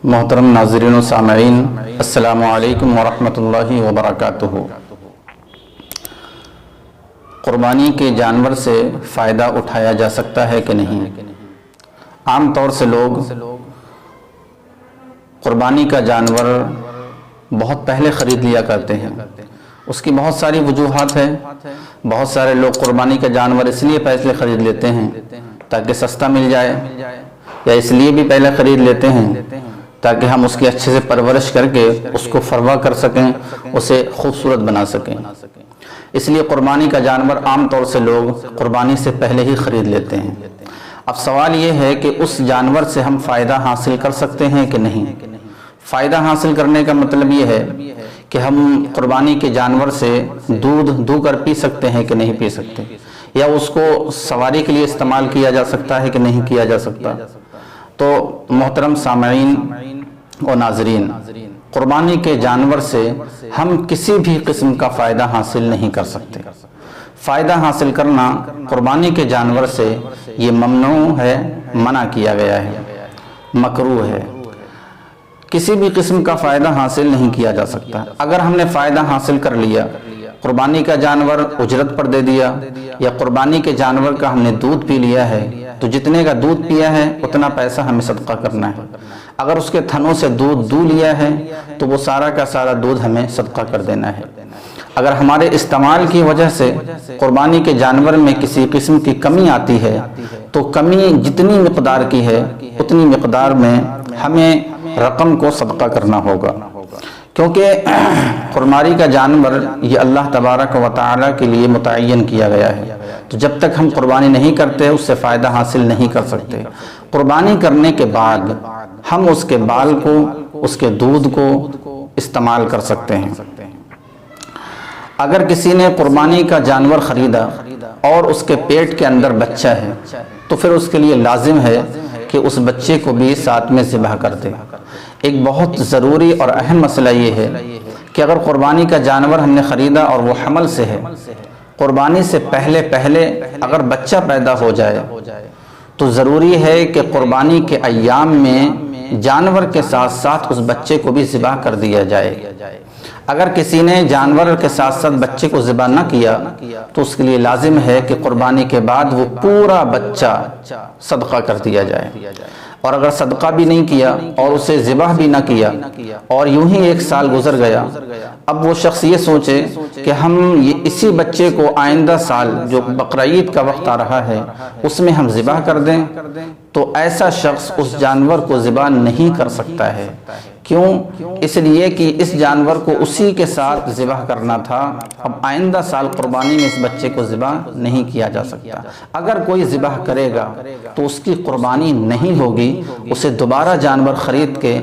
محترم ناظرین و سامعین، السلام علیکم ورحمۃ اللہ وبرکاتہ۔ قربانی کے جانور سے فائدہ اٹھایا جا سکتا ہے کہ نہیں؟ عام طور سے لوگ قربانی کا جانور بہت پہلے خرید لیا کرتے ہیں۔ اس کی بہت ساری وجوہات ہیں۔ بہت سارے لوگ قربانی کا جانور اس لیے پہلے خرید لیتے ہیں تاکہ سستا مل جائے، یا اس لیے بھی پہلے خرید لیتے ہیں تاکہ ہم اس کی اچھے سے پرورش کر کے اس کو فروا کر سکیں، اسے خوبصورت بنا سکیں۔ اس لیے قربانی کا جانور عام طور سے لوگ قربانی سے پہلے ہی خرید لیتے ہیں۔ اب سوال یہ ہے کہ اس جانور سے ہم فائدہ حاصل کر سکتے ہیں کہ نہیں؟ فائدہ حاصل کرنے کا مطلب یہ ہے کہ ہم قربانی کے جانور سے دودھ دو کر پی سکتے ہیں کہ نہیں پی سکتے، یا اس کو سواری کے لیے استعمال کیا جا سکتا ہے کہ نہیں کیا جا سکتا۔ تو محترم سامعین و ناظرین، قربانی کے جانور سے ہم کسی بھی قسم کا فائدہ حاصل نہیں کر سکتے۔ فائدہ حاصل کرنا قربانی کے جانور سے یہ ممنوع ہے، منع کیا گیا ہے، مکروہ ہے۔ کسی بھی قسم کا فائدہ حاصل نہیں کیا جا سکتا۔ اگر ہم نے فائدہ حاصل کر لیا، قربانی کا جانور اجرت پر دے دیا، یا قربانی کے جانور کا ہم نے دودھ پی لیا ہے، تو جتنے کا دودھ پیا ہے اتنا پیسہ ہمیں صدقہ کرنا ہے۔ اگر اس کے تھنوں سے دودھ دو لیا ہے تو وہ سارا کا سارا دودھ ہمیں صدقہ کر دینا ہے۔ اگر ہمارے استعمال کی وجہ سے قربانی کے جانور میں کسی قسم کی کمی آتی ہے تو کمی جتنی مقدار کی ہے اتنی مقدار میں ہمیں رقم کو صدقہ کرنا ہوگا، کیونکہ قربانی کا جانور یہ اللہ تبارک و تعالیٰ کے لیے متعین کیا گیا ہے۔ تو جب تک ہم قربانی نہیں کرتے اس سے فائدہ حاصل نہیں کر سکتے۔ قربانی کرنے کے بعد ہم اس کے بال کو، اس کے دودھ کو استعمال کر سکتے ہیں۔ اگر کسی نے قربانی کا جانور خریدا اور اس کے پیٹ کے اندر بچہ ہے تو پھر اس کے لیے لازم ہے کہ اس بچے کو بھی ساتھ میں ذبح کر دے۔ ایک بہت ضروری اور اہم مسئلہ یہ ہے کہ اگر قربانی کا جانور ہم نے خریدا اور وہ حمل سے ہے، قربانی سے پہلے اگر بچہ پیدا ہو جائے تو ضروری ہے کہ قربانی کے ایام میں جانور کے ساتھ ساتھ اس بچے کو بھی ذبح کر دیا جائے۔ اگر کسی نے جانور کے ساتھ ساتھ بچے کو ذبح نہ کیا تو اس کے لیے لازم ہے کہ قربانی کے بعد وہ پورا بچہ صدقہ کر دیا جائے۔ اور اگر صدقہ بھی نہیں کیا اور اسے ذبح بھی نہ کیا اور یوں ہی 1 سال گزر گیا، اب وہ شخص یہ سوچے کہ ہم اسی بچے کو آئندہ سال جو بقرعید کا وقت آ رہا ہے اس میں ہم ذبح کر دیں، تو ایسا شخص اس جانور کو ذبح نہیں کر سکتا ہے۔ کیوں؟ اس لیے کہ اس جانور کو اسی کے ساتھ ذبح کرنا تھا، اب آئندہ سال قربانی میں اس بچے کو ذبح نہیں کیا جا سکتا۔ اگر کوئی ذبح کرے گا تو اس کی قربانی نہیں ہوگی، اسے دوبارہ جانور خرید کے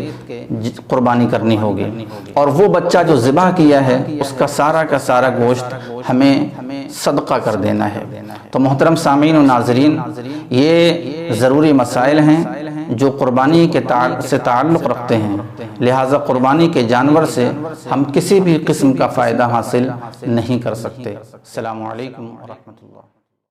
قربانی کرنی ہوگی، اور وہ بچہ جو ذبح کیا ہے اس کا سارا گوشت ہمیں صدقہ کر دینا ہے۔ تو محترم سامعین و ناظرین، یہ ضروری مسائل ہیں جو قربانی سے تعلق رکھتے ہیں، لہٰذا قربانی کے جانور سے ہم کسی بھی قسم کا فائدہ حاصل نہیں کر سکتے۔ السلام علیکم ورحمۃ اللہ۔